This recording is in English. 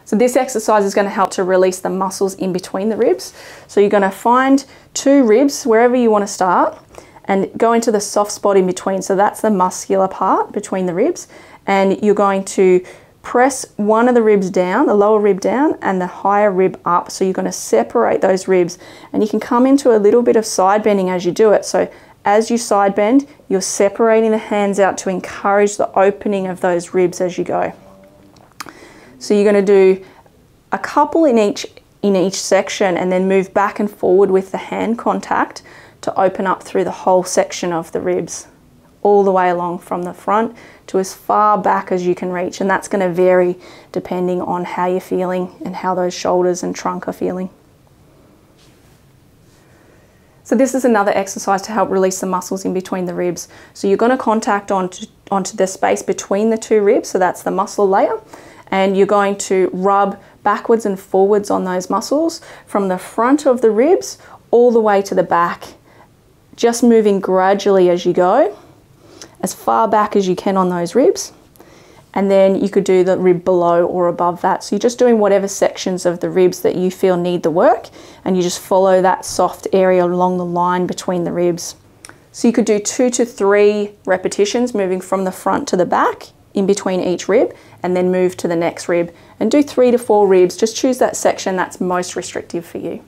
So this exercise is going to help to release the muscles in between the ribs. So you're going to find 2 ribs wherever you want to start and go into the soft spot in between. So that's the muscular part between the ribs. And you're going to press one of the ribs down, the lower rib down, and the higher rib up. So you're going to separate those ribs, and you can come into a little bit of side bending as you do it. So as you side bend, you're separating the hands out to encourage the opening of those ribs as you go. So you're going to do a couple in each section, and then move back and forward with the hand contact to open up through the whole section of the ribs, all the way along from the front to as far back as you can reach. And that's going to vary depending on how you're feeling and how those shoulders and trunk are feeling. So this is another exercise to help release the muscles in between the ribs. So you're going to contact onto the space between the 2 ribs, so that's the muscle layer, and you're going to rub backwards and forwards on those muscles from the front of the ribs all the way to the back, just moving gradually as you go, as far back as you can on those ribs. And then you could do the rib below or above that. So you're just doing whatever sections of the ribs that you feel need the work, and you just follow that soft area along the line between the ribs. So you could do 2 to 3 repetitions, moving from the front to the back in between each rib, and then move to the next rib and do 3 to 4 ribs. Just choose that section that's most restrictive for you.